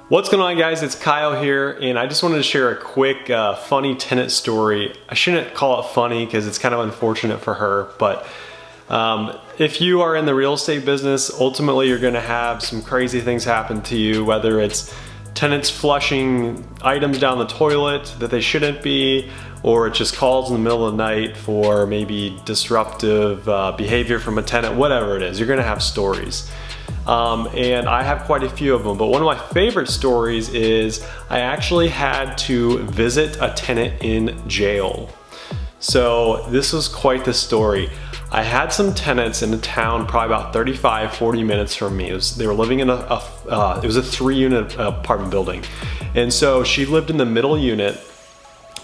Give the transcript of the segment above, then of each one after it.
What's going on, guys? It's Kyle here, and I just wanted to share a quick funny tenant story. I shouldn't call it funny because it's kind of unfortunate for her, but if you are in the real estate business, ultimately you're going to have some crazy things happen to you, whether it's tenants flushing items down the toilet that they shouldn't be, or it just calls in the middle of the night for maybe disruptive behavior from a tenant, whatever it is. You're going to have stories. And I have quite a few of them, but one of my favorite stories is I actually had to visit a tenant in jail. So this was quite the story. I had some tenants in the town probably about 35-40 minutes from me. They were living in it was a 3-unit apartment building. And so she lived in the middle unit,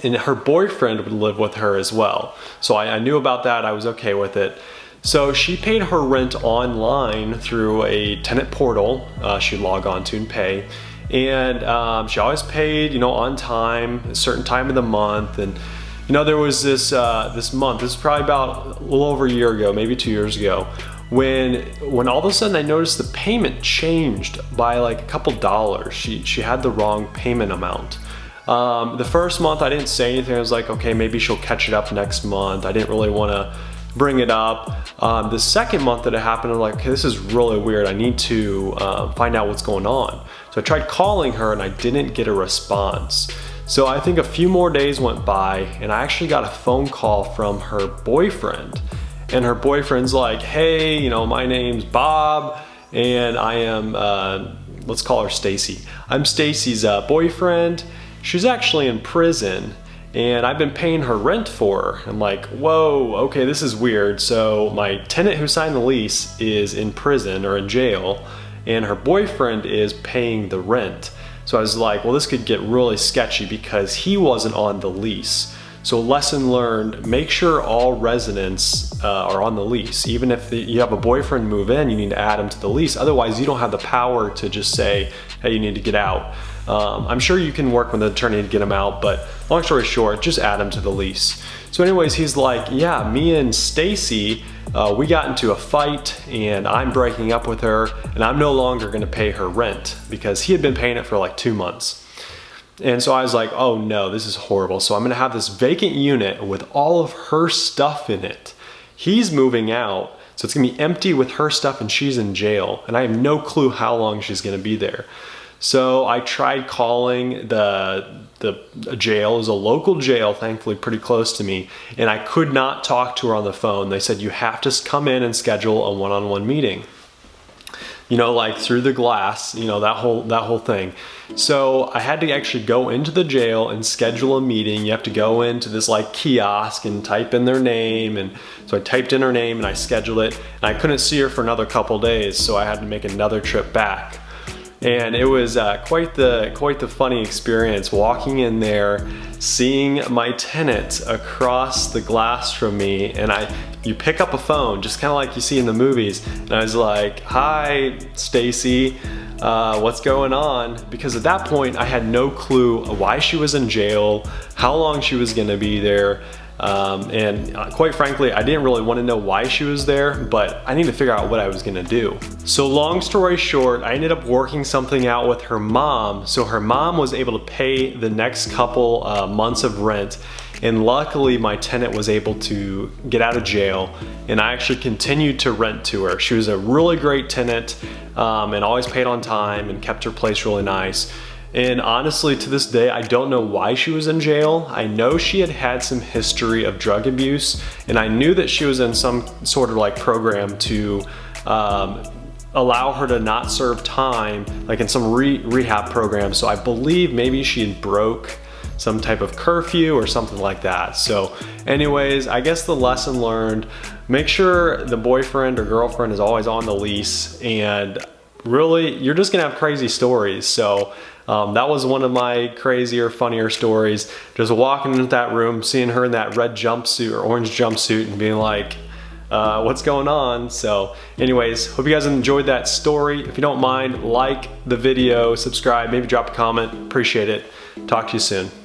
and her boyfriend would live with her as well. So I knew about that, I was okay with it. So she paid her rent online through a tenant portal she'd log on to and pay. And she always paid, on time, a certain time of the month. And there was this month, this is probably about a little over a year ago, maybe 2 years ago, when all of a sudden I noticed the payment changed by like a couple dollars. She had the wrong payment amount. The first month I didn't say anything. I was like, okay, maybe she'll catch it up next month. I didn't really want to bring it up. The second month that it happened, I'm like, okay, this is really weird. I need to find out what's going on. So I tried calling her and I didn't get a response. So I think a few more days went by and I actually got a phone call from her boyfriend. And her boyfriend's like, hey, my name's Bob and I am, let's call her Stacy. I'm Stacy's boyfriend. She's actually in prison and I've been paying her rent for her. I'm like, whoa, okay, this is weird. So my tenant who signed the lease is in prison or in jail, and her boyfriend is paying the rent. So I was like, well, this could get really sketchy because he wasn't on the lease. So lesson learned, make sure all residents are on the lease. Even if you have a boyfriend move in, you need to add him to the lease. Otherwise, you don't have the power to just say, hey, you need to get out. I'm sure you can work with an attorney to get him out, but long story short, just add him to the lease. So anyways, he's like, yeah, me and Stacy, we got into a fight and I'm breaking up with her and I'm no longer gonna pay her rent because he had been paying it for like 2 months. And so I was like, oh no, this is horrible. So I'm gonna have this vacant unit with all of her stuff in it. He's moving out, so it's gonna be empty with her stuff and she's in jail. And I have no clue how long she's gonna be there. So I tried calling the jail. It was a local jail, thankfully pretty close to me, and I could not talk to her on the phone. They said, you have to come in and schedule a one-on-one meeting. Like through the glass, that whole thing. So I had to actually go into the jail and schedule a meeting. You have to go into this like kiosk and type in their name. And so I typed in her name and I scheduled it, and I couldn't see her for another couple days. So I had to make another trip back. And it was quite the funny experience walking in there, seeing my tenant across the glass from me, and you pick up a phone, just kind of like you see in the movies, and I was like, hi, Stacy, what's going on? Because at that point, I had no clue why she was in jail, how long she was gonna be there, and quite frankly, I didn't really want to know why she was there, but I need to figure out what I was gonna do. So long story short, I ended up working something out with her mom. So her mom was able to pay the next couple months of rent, and luckily my tenant was able to get out of jail, and I actually continued to rent to her. She was a really great tenant and always paid on time and kept her place really nice. And honestly, to this day, I don't know why she was in jail. I know she had had some history of drug abuse, and I knew that she was in some sort of like program to allow her to not serve time, like in some rehab program. So I believe maybe she had broke some type of curfew or something like that. So anyways, I guess the lesson learned, make sure the boyfriend or girlfriend is always on the lease, and really, you're just gonna have crazy stories. So that was one of my crazier, funnier stories. Just walking into that room, seeing her in that red jumpsuit or orange jumpsuit and being like, what's going on? So anyways, hope you guys enjoyed that story. If you don't mind, like the video, subscribe, maybe drop a comment. Appreciate it. Talk to you soon.